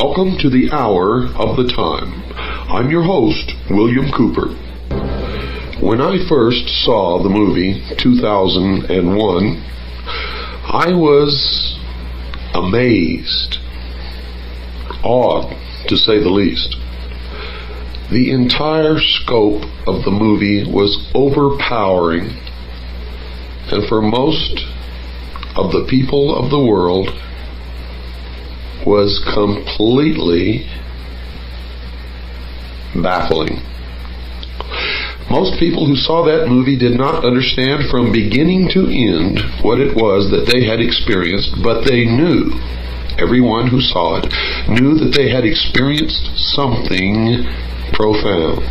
Welcome to the Hour of the Time. I'm your host, William Cooper. When I first saw the movie 2001, I was amazed, awed, to say the least. The entire scope of the movie was overpowering, and for most of the people of the world was completely baffling. Most people who saw that movie did not understand from beginning to end what it was that they had experienced, but they knew, everyone who saw it, knew that they had experienced something profound.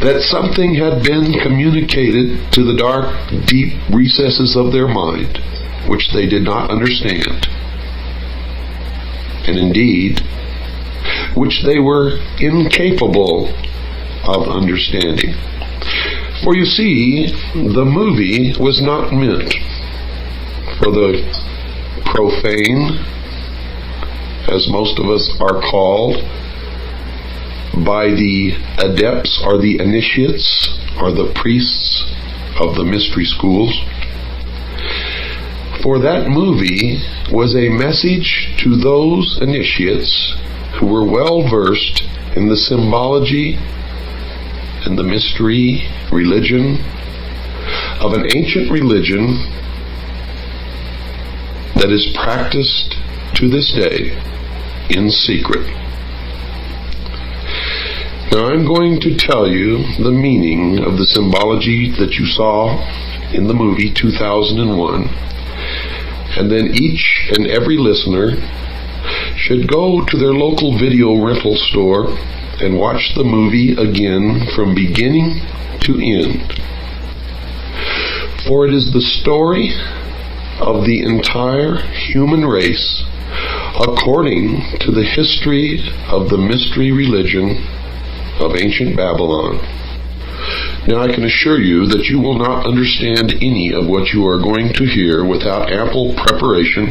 That something had been communicated to the dark, deep recesses of their mind, which they did not understand. And indeed, which they were incapable of understanding. For you see, the movie was not meant for the profane, as most of us are called, by the adepts or the initiates or the priests of the mystery schools. For that movie was a message to those initiates who were well versed in the symbology and the mystery religion of an ancient religion that is practiced to this day in secret. Now I'm going to tell you the meaning of the symbology that you saw in the movie 2001, and then each and every listener should go to their local video rental store and watch the movie again from beginning to end. For it is the story of the entire human race according to the history of the mystery religion of ancient Babylon. Now I can assure you that you will not understand any of what you are going to hear without ample preparation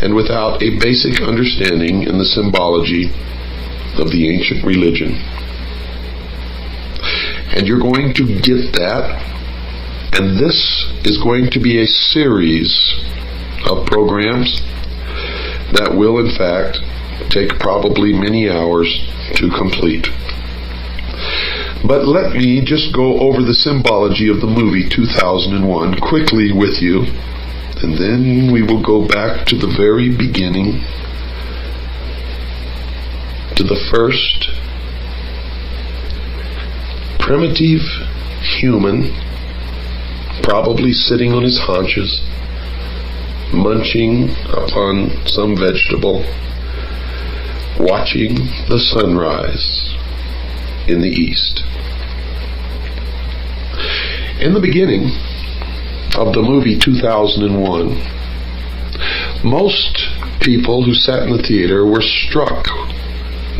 and without a basic understanding in the symbology of the ancient religion. And you're going to get that, and this is going to be a series of programs that will in fact take probably many hours to complete. But let me just go over the symbology of the movie 2001 quickly with you, and then we will go back to the very beginning, to the first primitive human, probably sitting on his haunches, munching upon some vegetable, watching the sunrise in the east. In the beginning of the movie 2001, most people who sat in the theater were struck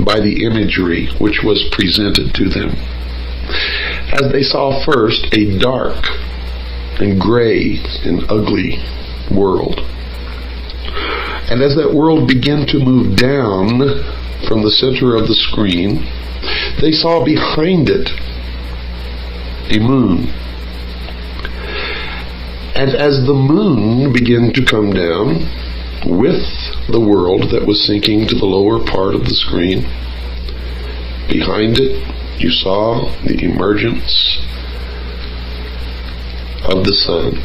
by the imagery which was presented to them, as they saw first a dark and gray and ugly world. And as that world began to move down from the center of the screen, they saw behind it a moon. And as the moon began to come down with the world that was sinking to the lower part of the screen, behind it you saw the emergence of the sun.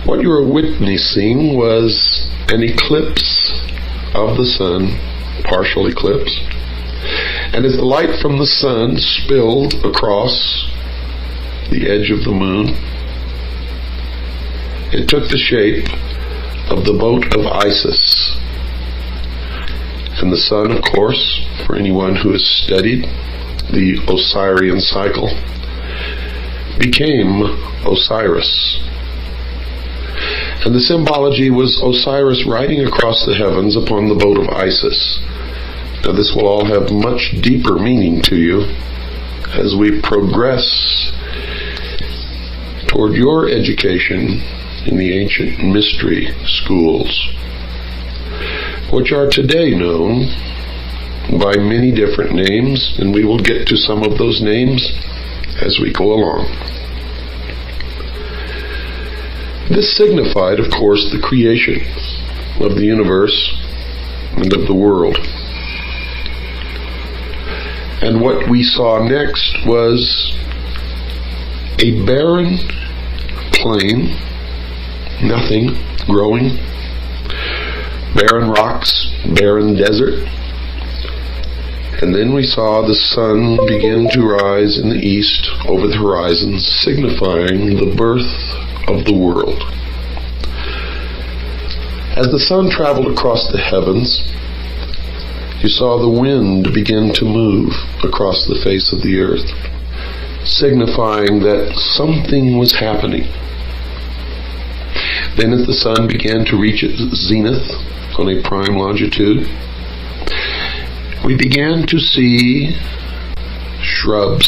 What you were witnessing was an eclipse of the sun, partial eclipse. And as the light from the sun spilled across the edge of the moon, it took the shape of the boat of Isis. And the sun, of course, for anyone who has studied the Osirian cycle, became Osiris. And the symbology was Osiris riding across the heavens upon the boat of Isis. Now this will all have much deeper meaning to you as we progress toward your education in the ancient mystery schools. which are today known by many different names, and we will get to some of those names as we go along. This signified, of course, the creation of the universe and of the world. And what we saw next was a barren plain, nothing growing, barren rocks, barren desert. And then we saw the sun begin to rise in the east over the horizon, signifying the birth of the world. As the sun traveled across the heavens, you saw the wind begin to move across the face of the earth, signifying that something was happening. Then as the sun began to reach its zenith on a prime longitude, we began to see shrubs,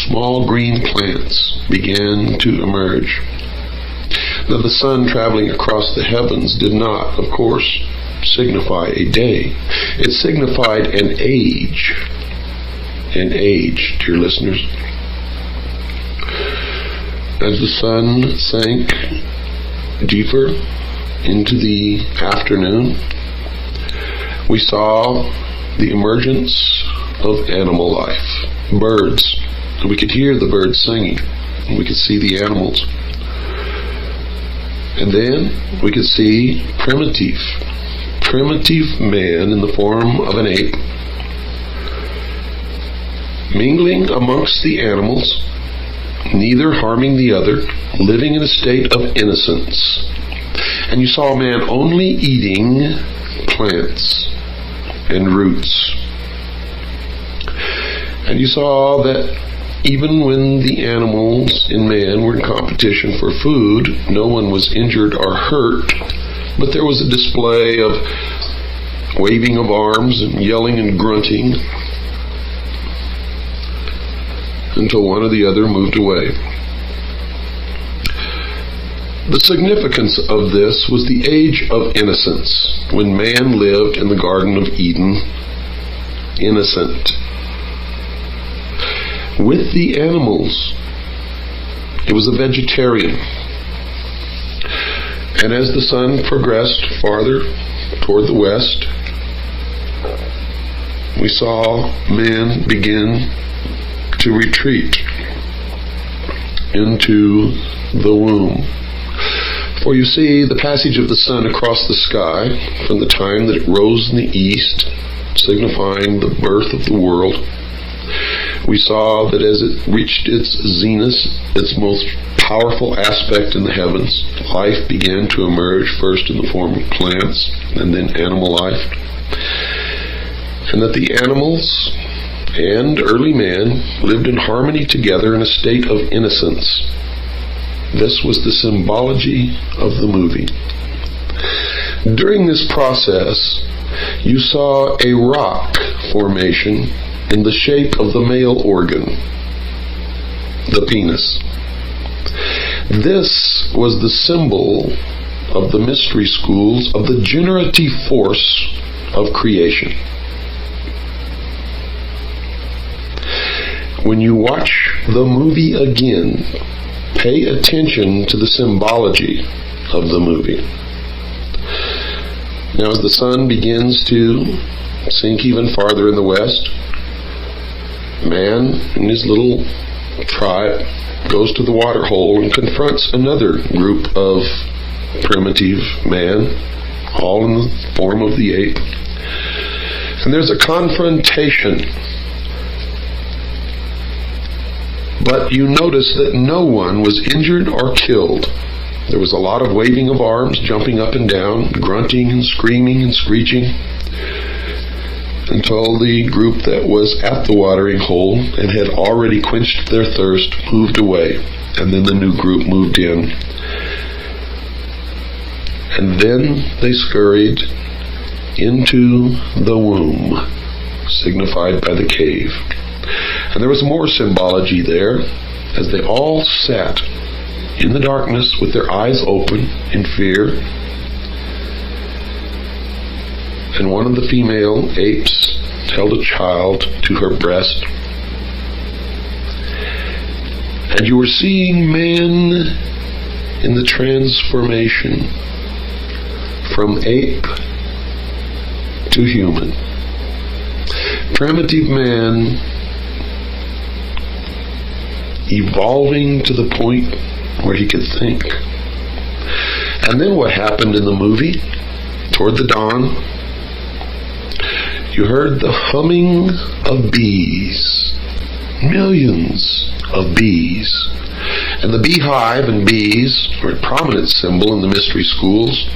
small green plants began to emerge. Now the sun traveling across the heavens did not, of course, signify a day. It signified an age. An age, dear listeners. As the sun sank deeper into the afternoon, we saw the emergence of animal life, birds. We could hear the birds singing. We could see the animals. And then we could see primitive man in the form of an ape, mingling amongst the animals, neither harming the other, living in a state of innocence. And you saw man only eating plants and roots. And you saw that even when the animals and man were in competition for food, no one was injured or hurt, but there was a display of waving of arms and yelling and grunting until one or the other moved away. The significance of this was the age of innocence, when man lived in the Garden of Eden, innocent. With the animals, it was a vegetarian. And as the sun progressed farther toward the west, we saw man begin to retreat into the womb. For you see, the passage of the sun across the sky, from the time that it rose in the east, signifying the birth of the world, we saw that as it reached its zenith, its most powerful aspect in the heavens, life began to emerge, first in the form of plants and then animal life. And that the animals and early man lived in harmony together in a state of innocence. This was the symbology of the movie. During this process, you saw a rock formation in the shape of the male organ, the penis. This was the symbol of the mystery schools of the generative force of creation. When you watch the movie again, pay attention to the symbology of the movie. Now, as the sun begins to sink even farther in the west, man and his little tribe goes to the water hole and confronts another group of primitive man, all in the form of the ape. And there's a confrontation. But you notice that no one was injured or killed. There was a lot of waving of arms, jumping up and down, grunting and screaming and screeching, until the group that was at the watering hole and had already quenched their thirst moved away, and then the new group moved in. And then they scurried into the womb, signified by the cave. And there was more symbology there, as they all sat in the darkness with their eyes open in fear. and one of the female apes held a child to her breast. And you were seeing man in the transformation from ape to human. Primitive man evolving to the point where he could think. And then what happened in the movie? Toward the dawn, you heard the humming of bees. Millions of bees. And the beehive and bees are a prominent symbol in the mystery schools.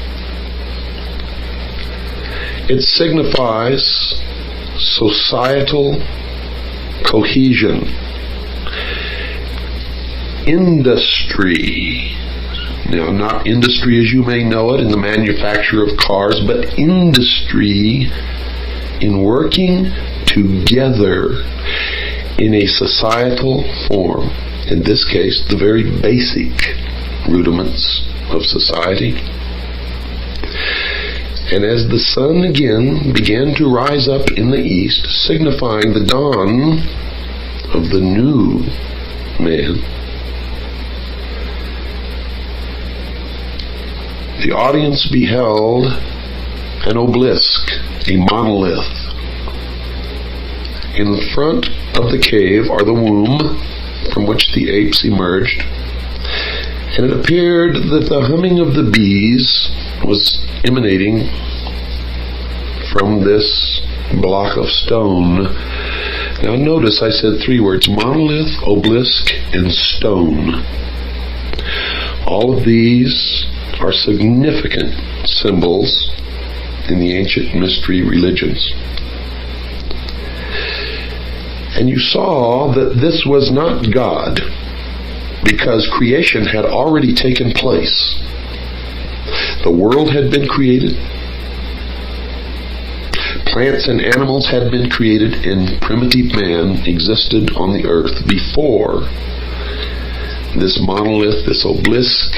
It signifies societal cohesion. Industry. Now, not industry as you may know it in the manufacture of cars, but industry in working together in a societal form. In this case, the very basic rudiments of society. And as the sun again began to rise up in the east, signifying the dawn of the new man, the audience beheld an obelisk, a monolith. In the front of the cave are the womb from which the apes emerged, and it appeared that the humming of the bees was emanating from this block of stone. Now notice I said three words: monolith, obelisk, and stone. All of these are significant symbols in the ancient mystery religions. And you saw that this was not God, because creation had already taken place. The world had been created. Plants and animals had been created, and primitive man existed on the earth before this monolith, this obelisk,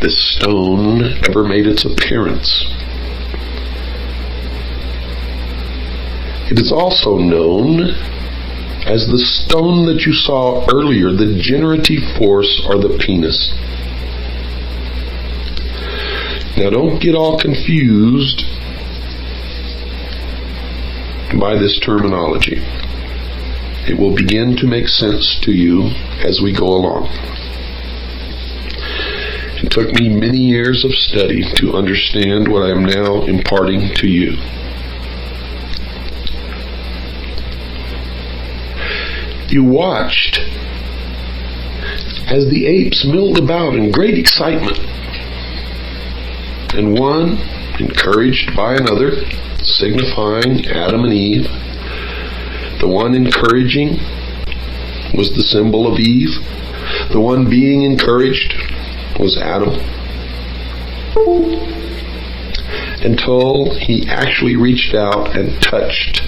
this stone ever made its appearance. It is also known as the stone that you saw earlier, the generative force, or the penis. Now don't get all confused by this terminology. It will begin to make sense to you as we go along. It took me many years of study to understand what I am now imparting to you. You watched as the apes milled about in great excitement, and one, encouraged by another, signifying Adam and Eve. The one encouraging was the symbol of Eve. The one being encouraged was Adam. Until he actually reached out and touched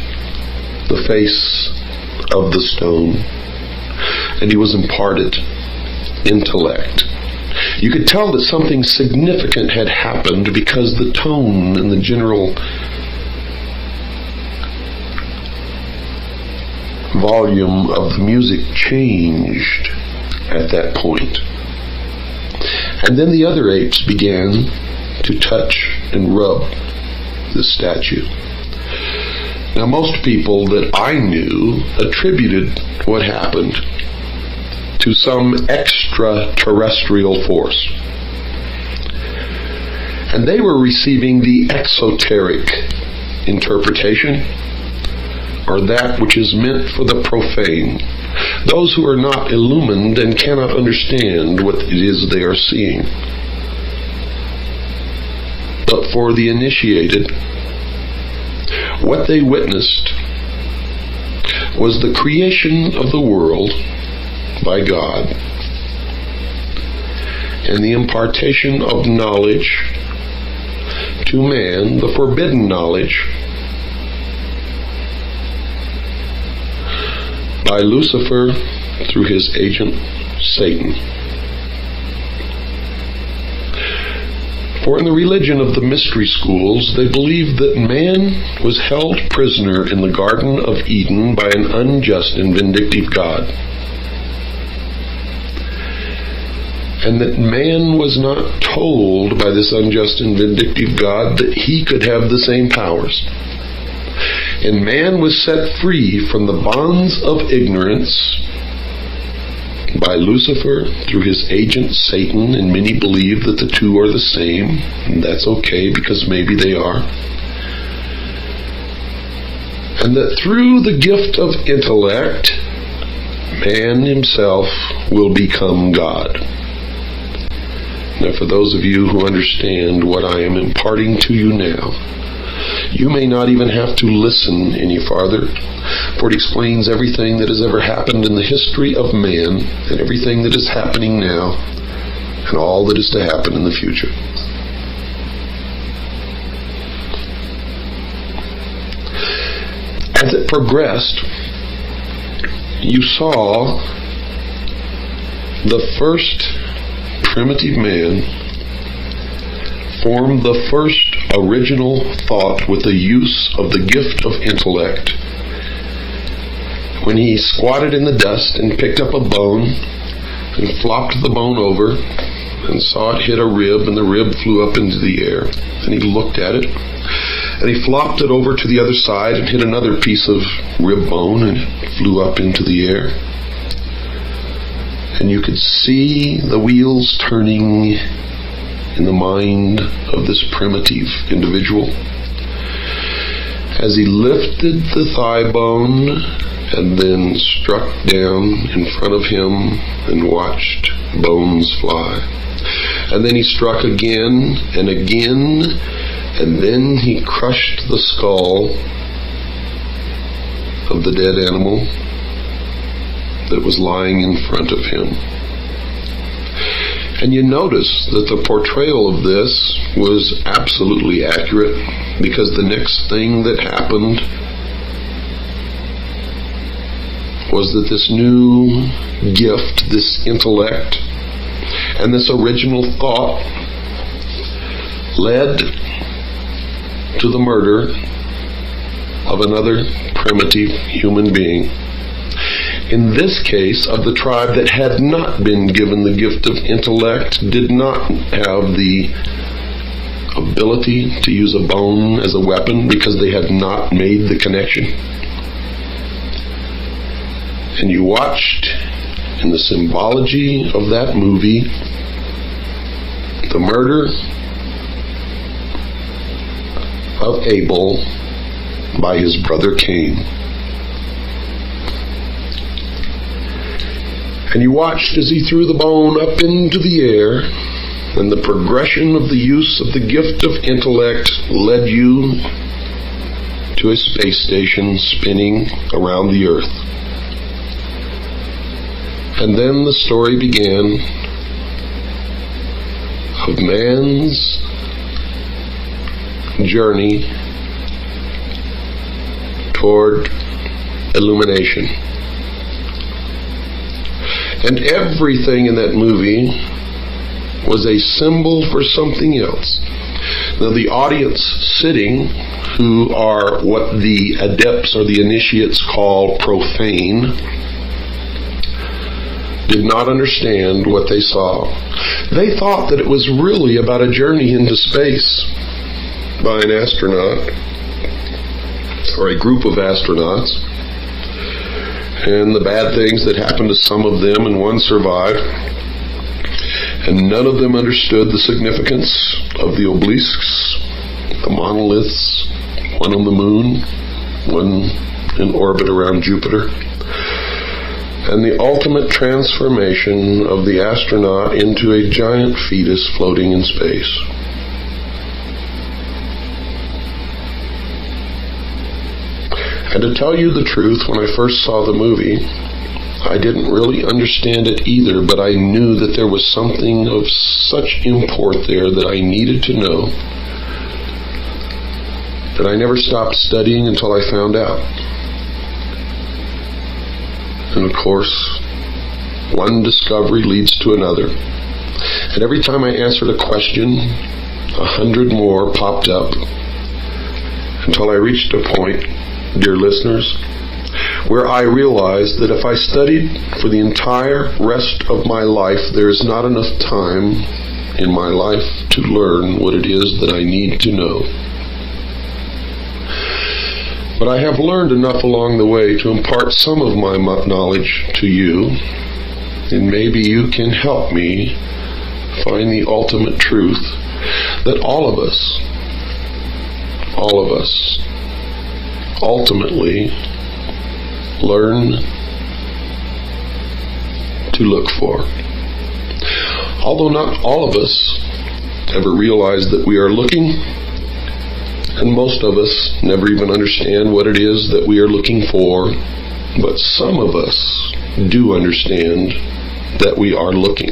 the face of the stone, and he was imparted intellect. You could tell that something significant had happened because the tone and the general volume of the music changed at that point. And then the other apes began to touch and rub the statue. Now, most people that I knew attributed what happened to some extraterrestrial force. And they were receiving the exoteric interpretation, or that which is meant for the profane, those who are not illumined and cannot understand what it is they are seeing. But for the initiated, what they witnessed was the creation of the world by God and the impartation of knowledge to man, the forbidden knowledge, by Lucifer through his agent Satan. For in the religion of the mystery schools, they believed that man was held prisoner in the Garden of Eden by an unjust and vindictive God, and that man was not told by this unjust and vindictive God that he could have the same powers. And man was set free from the bonds of ignorance by Lucifer through his agent Satan, and many believe that the two are the same, and that's okay because maybe they are. And that through the gift of intellect, man himself will become God. Now, for those of you who understand what I am imparting to you now, you may not even have to listen any farther, for it explains everything that has ever happened in the history of man, and everything that is happening now, and all that is to happen in the future. As it progressed, you saw the first primitive man form the first original thought with the use of the gift of intellect, when he squatted in the dust and picked up a bone and flopped the bone over and saw it hit a rib, and the rib flew up into the air, and he looked at it, and he flopped it over to the other side and hit another piece of rib bone, and it flew up into the air. And you could see the wheels turning in the mind of this primitive individual as he lifted the thigh bone and then struck down in front of him and watched bones fly. And then he struck again and again, and then he crushed the skull of the dead animal that was lying in front of him. And you notice that the portrayal of this was absolutely accurate, because the next thing that happened was that this new gift, this intellect, and this original thought led to the murder of another primitive human being. In this case, of the tribe that had not been given the gift of intellect, did not have the ability to use a bone as a weapon because they had not made the connection. And you watched in the symbology of that movie the murder of Abel by his brother Cain. And you watched as he threw the bone up into the air, and the progression of the use of the gift of intellect led you to a space station spinning around the earth. And then the story began of man's journey toward illumination. And everything in that movie was a symbol for something else. Now, the audience sitting, who are what the adepts or the initiates call profane, did not understand what they saw. They thought that it was really about a journey into space by an astronaut, or a group of astronauts, and the bad things that happened to some of them, and one survived. And none of them understood the significance of the obelisks, the monoliths, one on the moon, one in orbit around Jupiter, and the ultimate transformation of the astronaut into a giant fetus floating in space. And to tell you the truth, when I first saw the movie, I didn't really understand it either, but I knew that there was something of such import there that I needed to know, that I never stopped studying until I found out. And of course, one discovery leads to another. And every time I answered a question, 100 more popped up, until I reached a point, dear listeners, where I realized that if I studied for the entire rest of my life, there is not enough time in my life to learn what it is that I need to know. But I have learned enough along the way to impart some of my knowledge to you, and maybe you can help me find the ultimate truth that all of us, ultimately learn to look for. Although not all of us ever realize that we are looking, and most of us never even understand what it is that we are looking for, but some of us do understand that we are looking.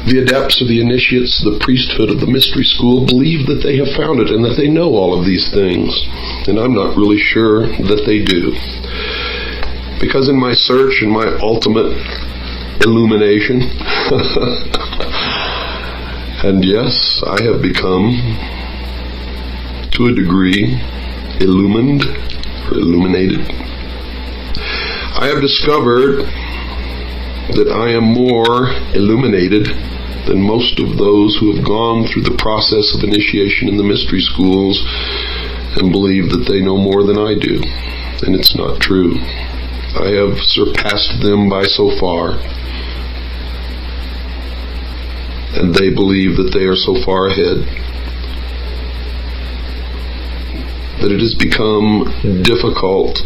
The adepts or the initiates, the priesthood of the mystery school, believe that they have found it and that they know all of these things. And I'm not really sure that they do. Because in my search and my ultimate illumination, and yes, I have become, to a degree, illumined or illuminated. I have discovered that I am more illuminated than most of those who have gone through the process of initiation in the mystery schools and believe that they know more than I do. And it's not true. I have surpassed them by so far. And they believe that they are so far ahead that it has become difficult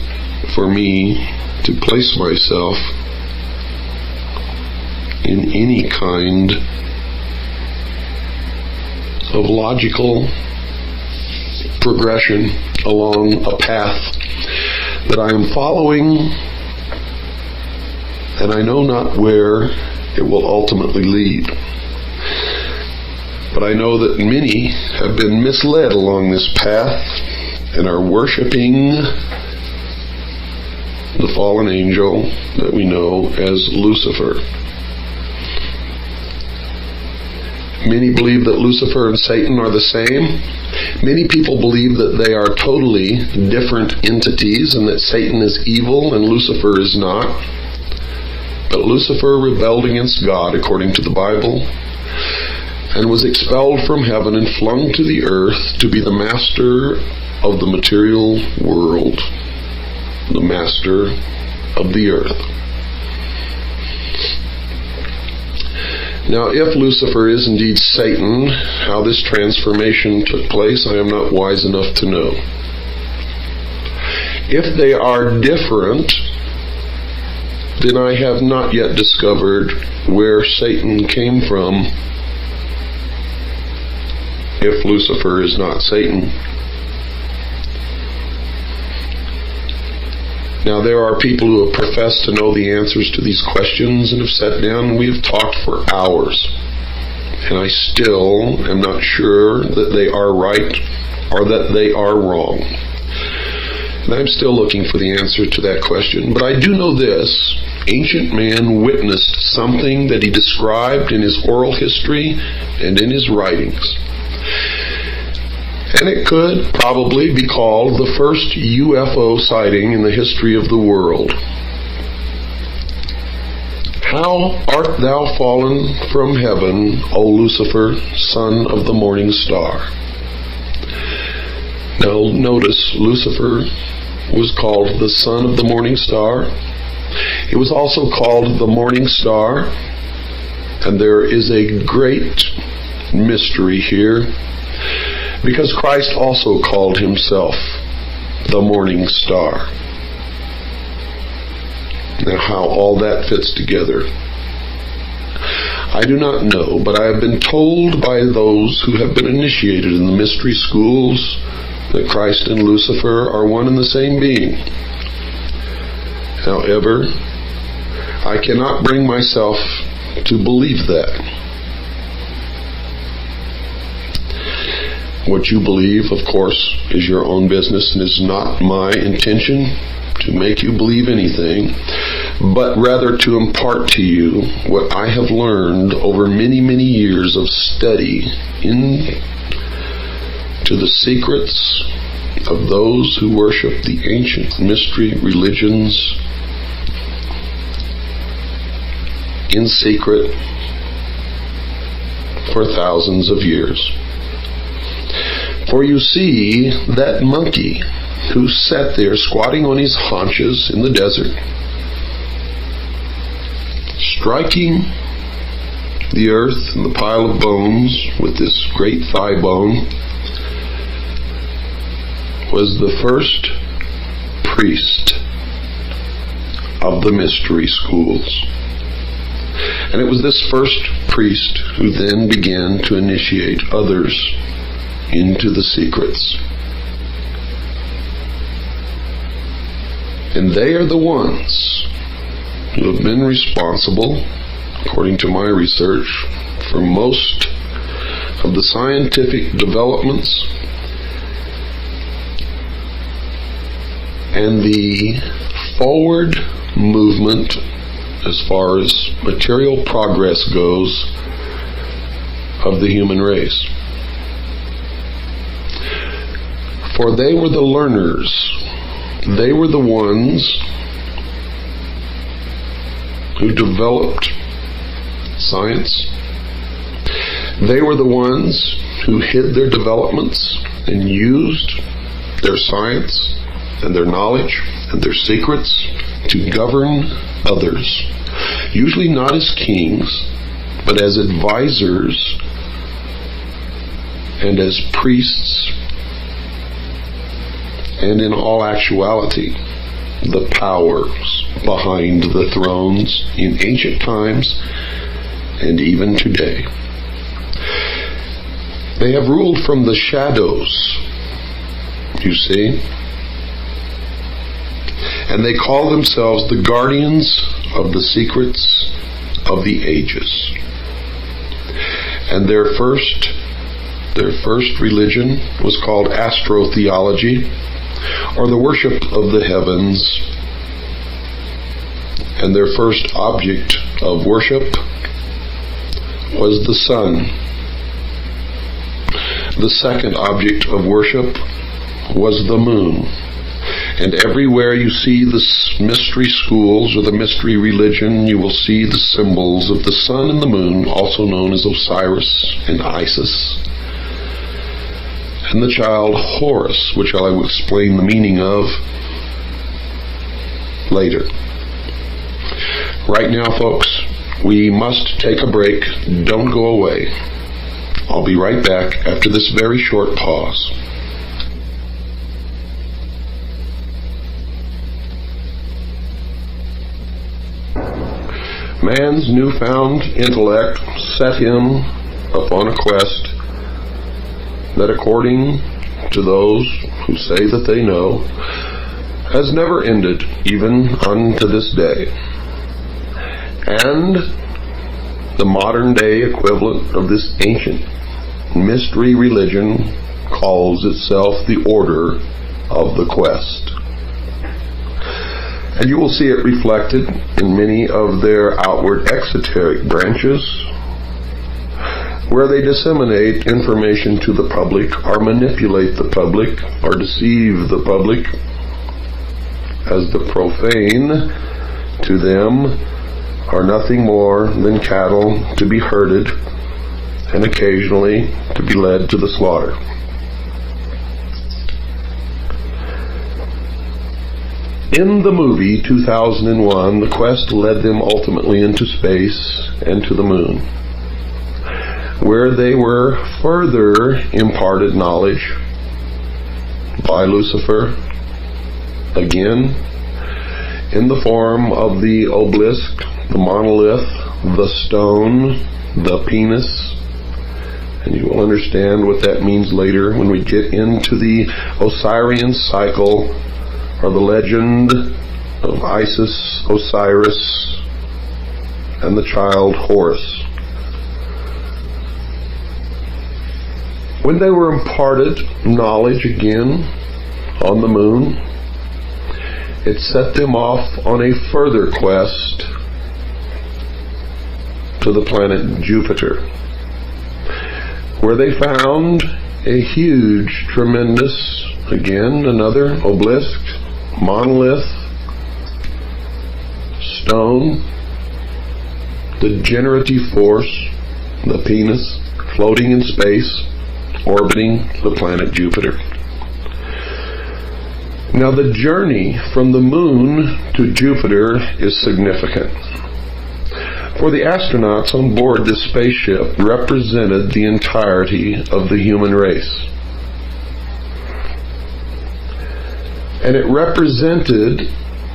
for me to place myself in any kind of logical progression along a path that I am following, and I know not where it will ultimately lead. But I know that many have been misled along this path and are worshiping the fallen angel that we know as Lucifer. Many believe that Lucifer and Satan are the same. Many people believe that they are totally different entities and that Satan is evil and Lucifer is not. But Lucifer rebelled against God according to the Bible and was expelled from heaven and flung to the earth to be the master of the material world, the master of the earth. Now, if Lucifer is indeed Satan, how this transformation took place, I am not wise enough to know. If they are different, then I have not yet discovered where Satan came from, if Lucifer is not Satan. Now, there are people who have professed to know the answers to these questions and have sat down and we have talked for hours. And I still am not sure that they are right or that they are wrong. And I'm still looking for the answer to that question. But I do know this. Ancient man witnessed something that he described in his oral history and in his writings. And it could probably be called the first UFO sighting in the history of the world. How art thou fallen from heaven, O Lucifer, son of the morning star? Now notice, Lucifer was called the son of the morning star. It was also called the morning star. And there is a great mystery here, because Christ also called himself the morning star. Now, how all that fits together, I do not know, but I have been told by those who have been initiated in the mystery schools that Christ and Lucifer are one and the same being. However, I cannot bring myself to believe that. What you believe, of course, is your own business and is not my intention to make you believe anything. but rather to impart to you what I have learned over many, many years of study into the secrets of those who worship the ancient mystery religions in secret for thousands of years. For you see, that monkey who sat there squatting on his haunches in the desert, striking the earth and the pile of bones with this great thigh bone, was the first priest of the mystery schools. And it was this first priest who then began to initiate others into the secrets. And they are the ones who have been responsible, according to my research, for most of the scientific developments and the forward movement as far as material progress goes of the human race. For they were the learners. They were the ones who developed science. They were the ones who hid their developments and used their science and their knowledge and their secrets to govern others, usually not as kings, but as advisors and as priests, and in all actuality, the powers behind the thrones in ancient times and even today. They have ruled from the shadows, you see, and they call themselves the guardians of the secrets of the ages. And their first religion was called astrotheology, or the worship of the heavens. And their first object of worship was the sun. The second object of worship was the moon. And everywhere you see the mystery schools or the mystery religion, you will see the symbols of the sun and the moon, also known as Osiris and Isis, and the child Horus, which I will explain the meaning of later. Right now, folks, we must take a break. Don't go away. I'll be right back after this very short pause. Man's newfound intellect set him upon a quest that, according to those who say that they know, has never ended even unto this day. And the modern day equivalent of this ancient mystery religion calls itself the Order of the Quest. And you will see it reflected in many of their outward exoteric branches, where they disseminate information to the public, or manipulate the public, or deceive the public, as the profane to them are nothing more than cattle to be herded and occasionally to be led to the slaughter. In the movie 2001, the quest led them ultimately into space and to the moon, where they were further imparted knowledge by Lucifer, again, in the form of the obelisk, the monolith, the stone, the penis. And you will understand what that means later when we get into the Osirian cycle, or the legend of Isis, Osiris, and the child Horus. When they were imparted knowledge again on the moon, it set them off on a further quest to the planet Jupiter, where they found a huge, tremendous, again, another obelisk, monolith, stone, the generative force, the penis, floating in space, orbiting the planet Jupiter. Now, the journey from the moon to Jupiter is significant, for the astronauts on board this spaceship represented the entirety of the human race. And it represented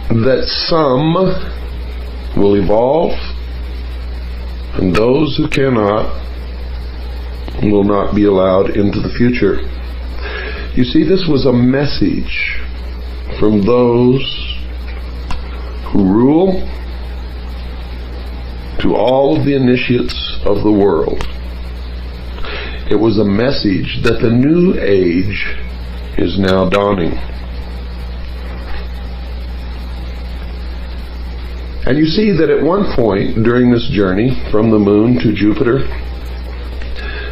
that some will evolve, and those who cannot will not be allowed into the future. You see, this was a message from those who rule to all of the initiates of the world. It was a message that the new age is now dawning. And you see that at one point during this journey from the moon to Jupiter,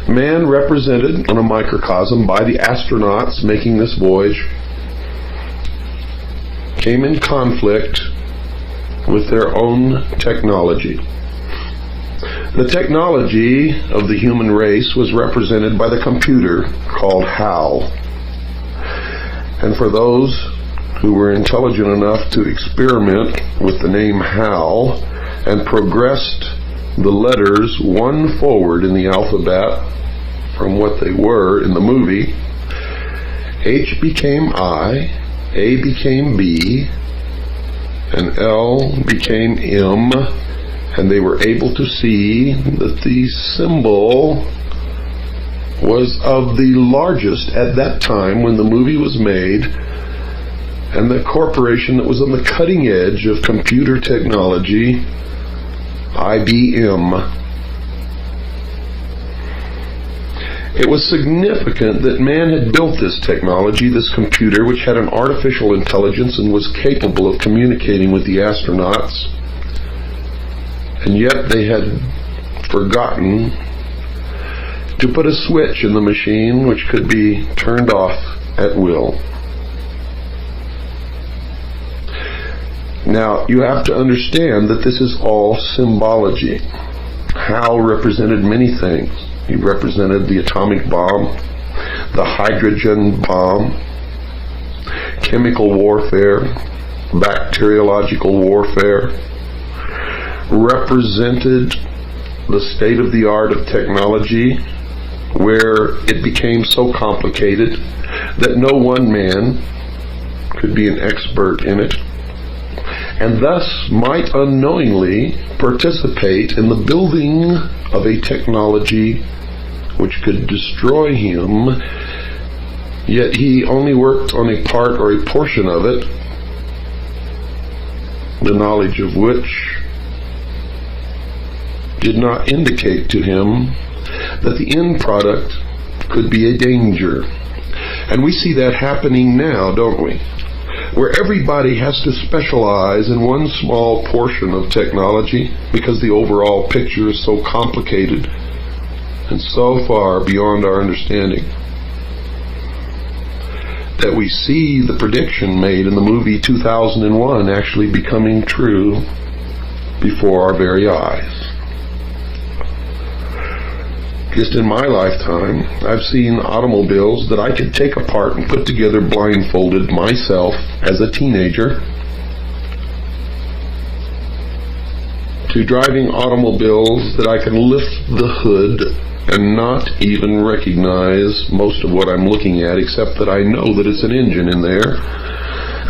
man, represented on a microcosm by the astronauts making this voyage, came in conflict with their own technology. The technology of the human race was represented by the computer called HAL. And for those who were intelligent enough to experiment with the name HAL and progressed the letters one forward in the alphabet from what they were in the movie, H became I, A became B, and L became M, and they were able to see that the symbol was of the largest at that time when the movie was made, and the corporation that was on the cutting edge of computer technology, IBM. It was significant that man had built this technology, this computer, which had an artificial intelligence and was capable of communicating with the astronauts. And yet they had forgotten to put a switch in the machine which could be turned off at will. Now, you have to understand that this is all symbology. Hal represented many things. He represented the atomic bomb, the hydrogen bomb, chemical warfare, bacteriological warfare, represented the state-of-the-art of technology, where it became so complicated that no one man could be an expert in it, and thus might unknowingly participate in the building of a technology which could destroy him, yet he only worked on a part or a portion of it, the knowledge of which did not indicate to him that the end product could be a danger. And we see that happening now, don't we? Where everybody has to specialize in one small portion of technology because the overall picture is so complicated and so far beyond our understanding, that we see the prediction made in the movie 2001 actually becoming true before our very eyes. Just in my lifetime, I've seen automobiles that I could take apart and put together blindfolded myself as a teenager, to driving automobiles that I can lift the hood and not even recognize most of what I'm looking at, except that I know that it's an engine in there,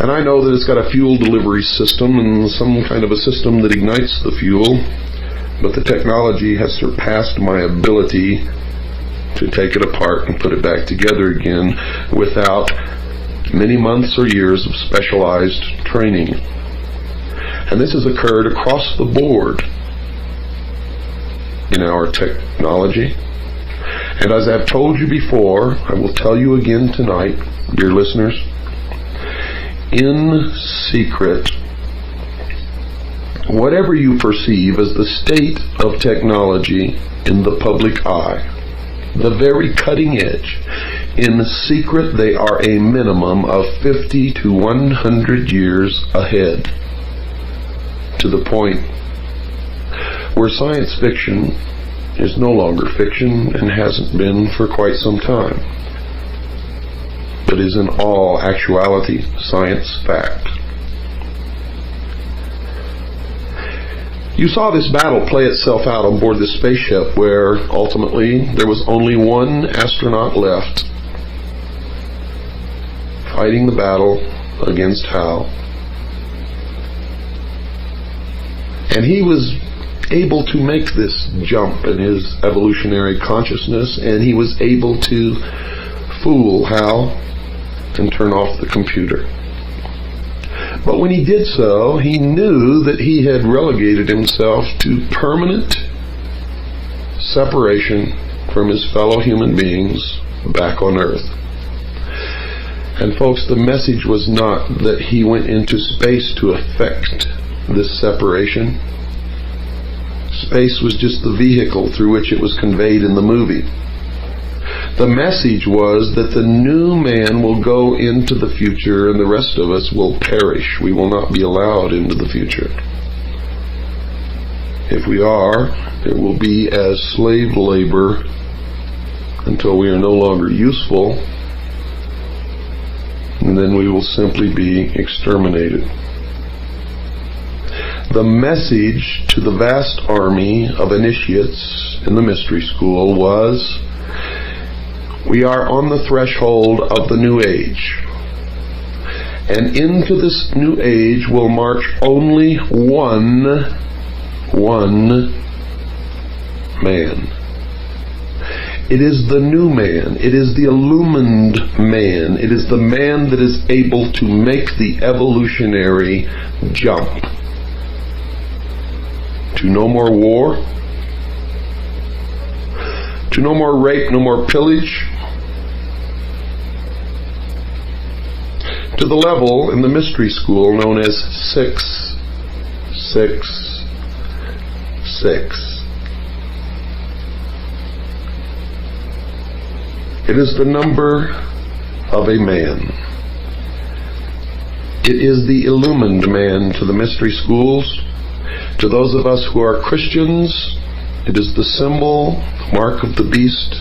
and I know that it's got a fuel delivery system and some kind of a system that ignites the fuel. But the technology has surpassed my ability to take it apart and put it back together again without many months or years of specialized training. And this has occurred across the board in our technology. And as I've told you before, I will tell you again tonight, dear listeners, in secret. Whatever you perceive as the state of technology in the public eye, the very cutting edge, in secret they are a minimum of 50 to 100 years ahead, to the point where science fiction is no longer fiction and hasn't been for quite some time, but is in all actuality science fact. You saw this battle play itself out on board this spaceship, where ultimately there was only one astronaut left fighting the battle against Hal. And he was able to make this jump in his evolutionary consciousness, and he was able to fool Hal and turn off the computer. But when he did so, he knew that he had relegated himself to permanent separation from his fellow human beings back on Earth. And folks, the message was not that he went into space to effect this separation. Space was just the vehicle through which it was conveyed in the movie. The message was that the new man will go into the future and the rest of us will perish. We will not be allowed into the future. If we are, it will be as slave labor until we are no longer useful, and then we will simply be exterminated. The message to the vast army of initiates in the mystery school was, we are on the threshold of the new age. And into this new age will march only one man. It is the new man. It is the illumined man. It is the man that is able to make the evolutionary jump to no more war, to no more rape, no more pillage, to the level in the mystery school known as 666. It is the number of a man. It is the illumined man to the mystery schools. To those of us who are Christians, it is the symbol, mark of the beast,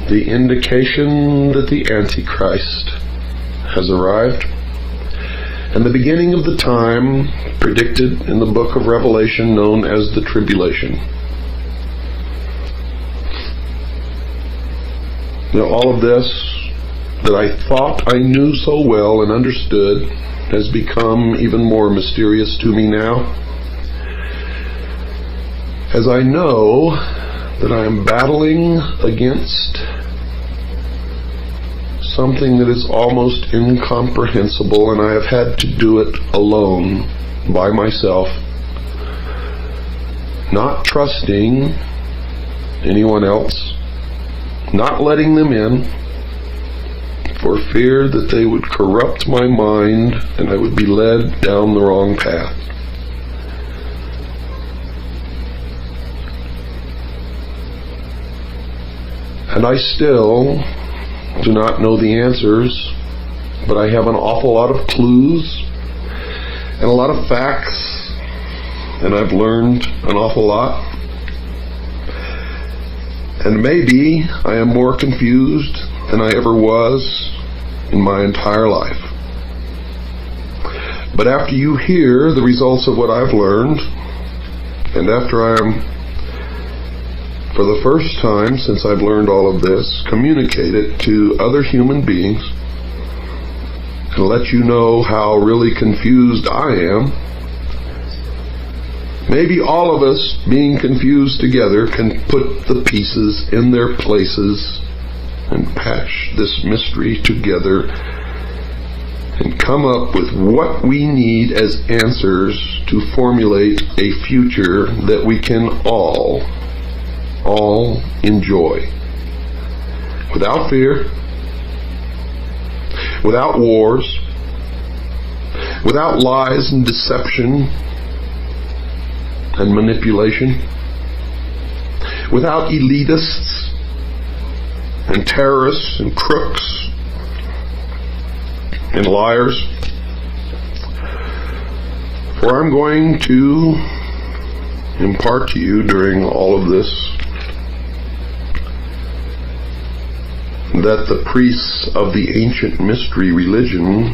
the indication that the Antichrist has arrived, and the beginning of the time predicted in the book of Revelation known as the tribulation. All of this that I thought I knew so well and understood has become even more mysterious to me now, as I know that I am battling against something that is almost incomprehensible, and I have had to do it alone, by myself, not trusting anyone else, not letting them in, for fear that they would corrupt my mind and I would be led down the wrong path. And I still do not know the answers, but I have an awful lot of clues and a lot of facts, and I've learned an awful lot. And maybe I am more confused than I ever was in my entire life. But after you hear the results of what I've learned, and after I am, for the first time since I've learned all of this, communicate it to other human beings and let you know how really confused I am, maybe all of us being confused together can put the pieces in their places and patch this mystery together and come up with what we need as answers to formulate a future that we can all enjoy without fear, without wars, without lies and deception and manipulation, without elitists and terrorists and crooks and liars. For I'm going to impart to you during all of this that the priests of the ancient mystery religion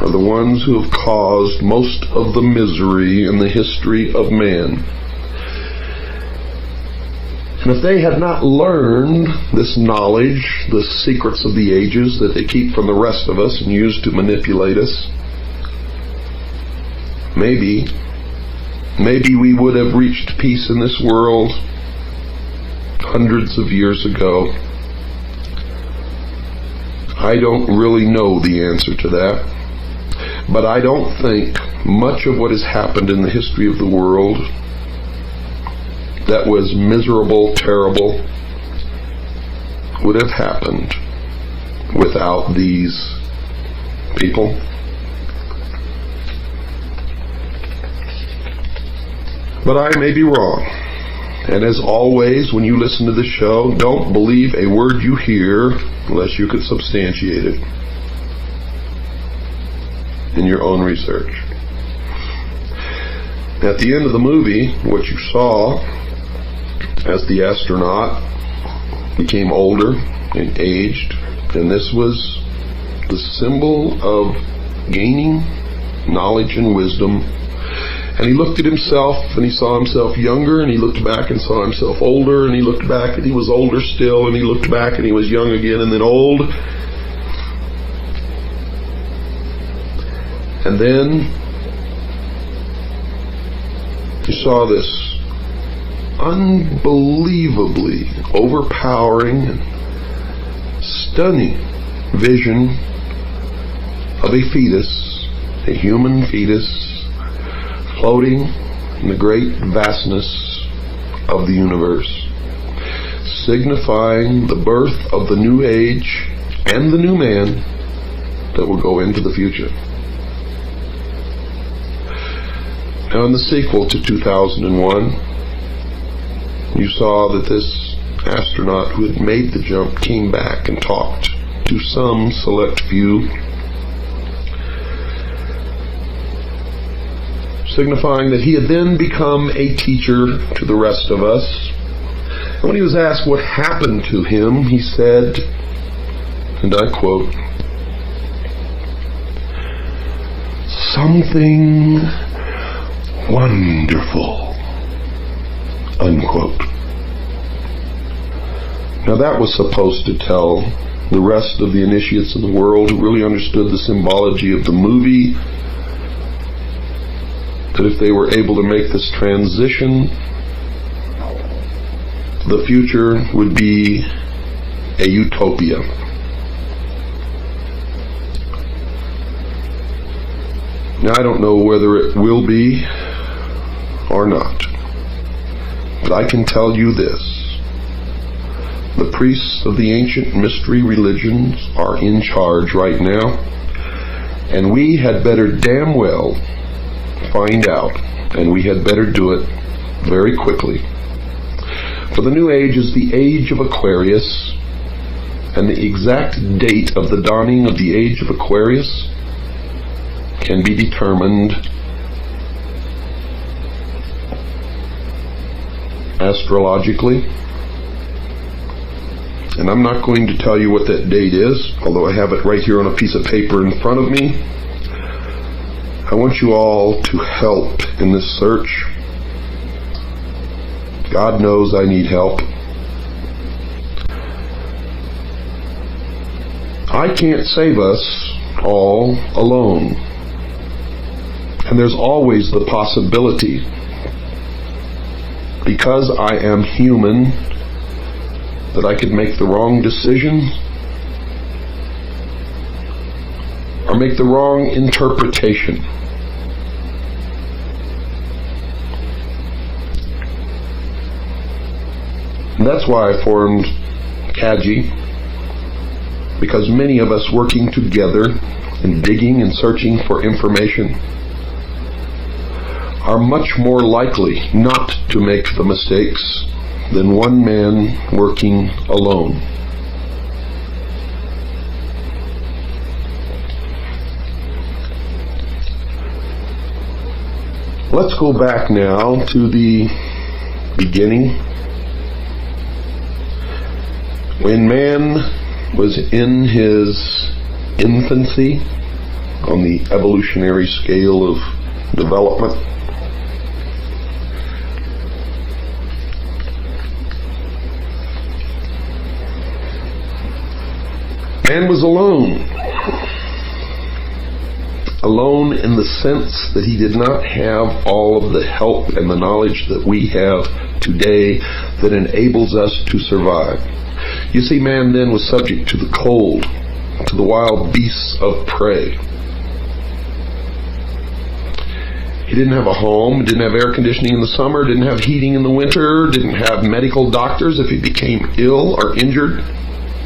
are the ones who have caused most of the misery in the history of man. And if they had not learned this knowledge, the secrets of the ages that they keep from the rest of us and use to manipulate us, maybe we would have reached peace in this world hundreds of years ago. I don't really know the answer to that, but I don't think much of what has happened in the history of the world that was miserable, terrible, would have happened without these people. But I may be wrong. And as always, when you listen to the show, don't believe a word you hear unless you could substantiate it in your own research. At the end of the movie, what you saw as the astronaut became older and aged, and this was the symbol of gaining knowledge and wisdom. And he looked at himself, and he saw himself younger, and he looked back and saw himself older, and he looked back and he was older still, and he looked back and he was young again, and then old. And then he saw this unbelievably overpowering and stunning vision of a fetus, a human fetus, floating in the great vastness of the universe, signifying the birth of the new age and the new man that will go into the future. Now, in the sequel to 2001, you saw that this astronaut who had made the jump came back and talked to some select few, signifying that he had then become a teacher to the rest of us. And when he was asked what happened to him, he said, and I quote, "Something wonderful," unquote. Now that was supposed to tell the rest of the initiates in the world who really understood the symbology of the movie that if they were able to make this transition, the future would be a utopia. Now, I don't know whether it will be or not, but I can tell you this. The priests of the ancient mystery religions are in charge right now, and we had better damn well find out, and we had better do it very quickly. For the new age is the age of Aquarius, and the exact date of the dawning of the age of Aquarius can be determined astrologically. And I'm not going to tell you what that date is, although I have it right here on a piece of paper in front of me. I want you all to help in this search. God knows I need help. I can't save us all alone. And there's always the possibility, because I am human, that I could make the wrong decision or make the wrong interpretation. And that's why I formed CAGI, because many of us working together and digging and searching for information are much more likely not to make the mistakes than one man working alone. Let's go back now to the beginning, when man was in his infancy on the evolutionary scale of development. Man was alone. Alone in the sense that he did not have all of the help and the knowledge that we have today that enables us to survive. You see, man then was subject to the cold, to the wild beasts of prey. He didn't have a home, didn't have air conditioning in the summer, didn't have heating in the winter, didn't have medical doctors. If he became ill or injured,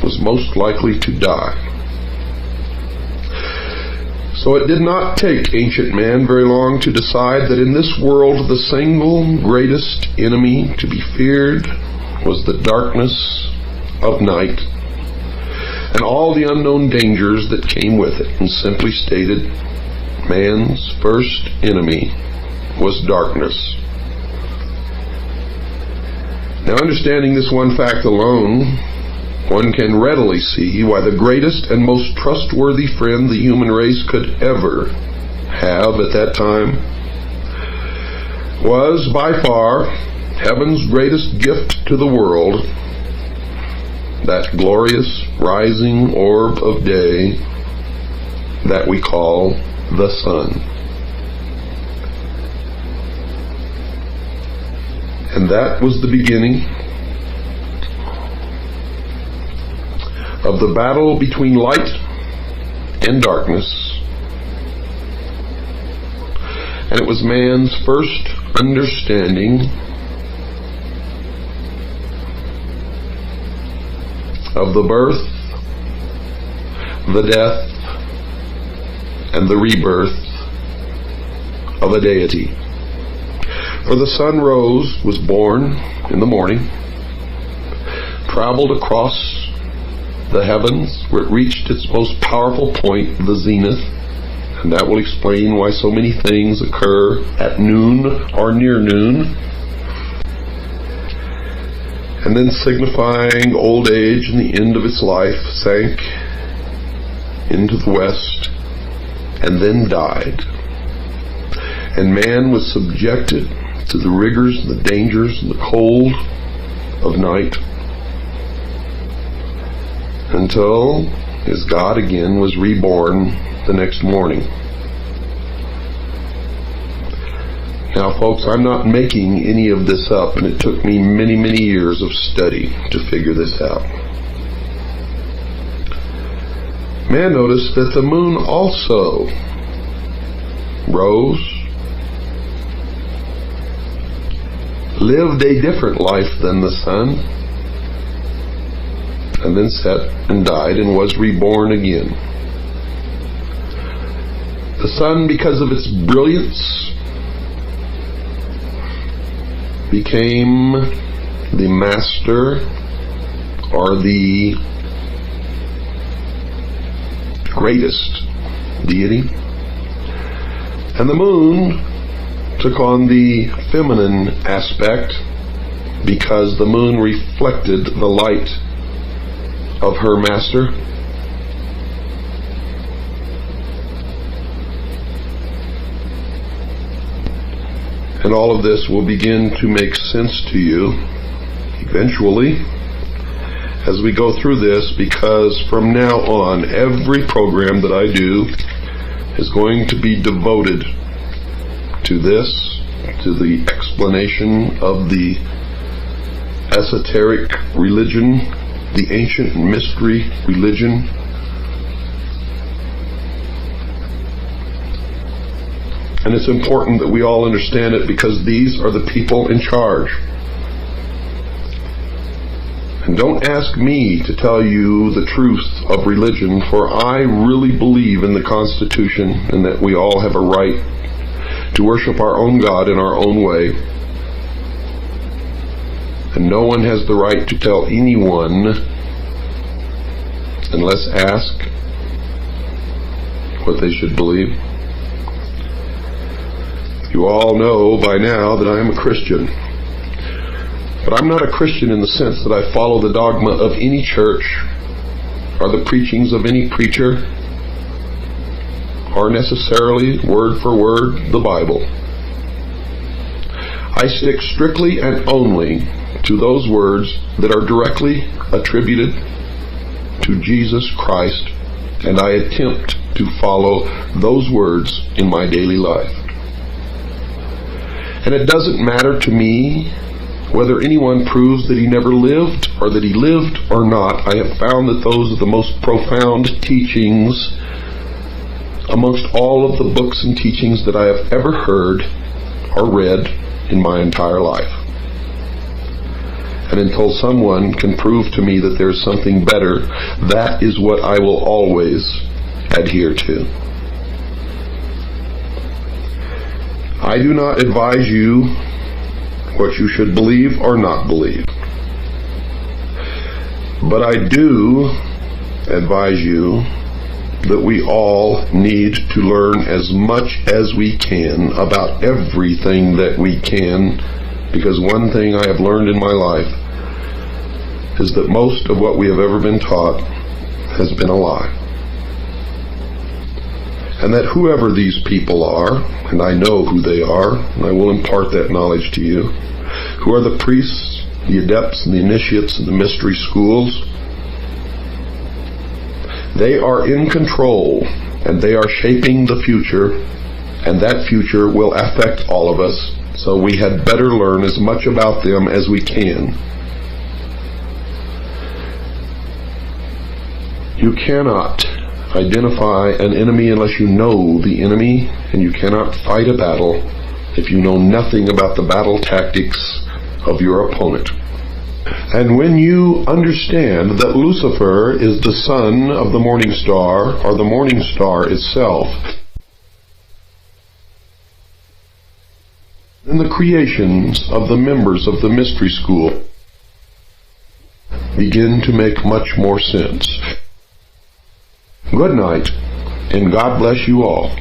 was most likely to die. So it did not take ancient man very long to decide that in this world the single greatest enemy to be feared was the darkness of night and all the unknown dangers that came with it. And simply stated, man's first enemy was darkness. Now, understanding this one fact alone, one can readily see why the greatest and most trustworthy friend the human race could ever have at that time was by far heaven's greatest gift to the world, that glorious rising orb of day that we call the sun. And that was the beginning of the battle between light and darkness. And it was man's first understanding of the birth, the death, and the rebirth of a deity. For the sun rose, was born in the morning, traveled across the heavens, where it reached its most powerful point, the zenith, and that will explain why so many things occur at noon or near noon, and then signifying old age and the end of its life, sank into the west and then died. And man was subjected to the rigors and the dangers and the cold of night until his God again was reborn the next morning. Now, folks, I'm not making any of this up, and it took me many, many years of study to figure this out. Man noticed that the moon also rose, lived a different life than the sun, and then set and died and was reborn again. The sun, because of its brilliance, became the master or the greatest deity, and the moon took on the feminine aspect because the moon reflected the light of her master. And all of this will begin to make sense to you eventually as we go through this, because from now on every program that I do is going to be devoted to this, to the explanation of the esoteric religion, the ancient mystery religion. And it's important that we all understand it, because these are the people in charge. And don't ask me to tell you the truth of religion, for I really believe in the Constitution and that we all have a right to worship our own God in our own way. And no one has the right to tell anyone unless asked what they should believe. You all know by now that I am a Christian. But I'm not a Christian in the sense that I follow the dogma of any church or the preachings of any preacher or necessarily word for word the Bible. I stick strictly and only to those words that are directly attributed to Jesus Christ, and I attempt to follow those words in my daily life. And it doesn't matter to me whether anyone proves that he never lived or that he lived or not. I have found that those are the most profound teachings amongst all of the books and teachings that I have ever heard or read in my entire life. And until someone can prove to me that there's something better, that is what I will always adhere to. I do not advise you what you should believe or not believe. But I do advise you that we all need to learn as much as we can about everything that we can, because one thing I have learned in my life is that most of what we have ever been taught has been a lie. And that whoever these people are, and I know who they are, and I will impart that knowledge to you, who are the priests, the adepts, and the initiates in the mystery schools, they are in control, and they are shaping the future, and that future will affect all of us, so we had better learn as much about them as we can. You cannot identify an enemy unless you know the enemy, and you cannot fight a battle if you know nothing about the battle tactics of your opponent. And when you understand that Lucifer is the son of the morning star, or the morning star itself, then the creations of the members of the mystery school begin to make much more sense. Good night, and God bless you all.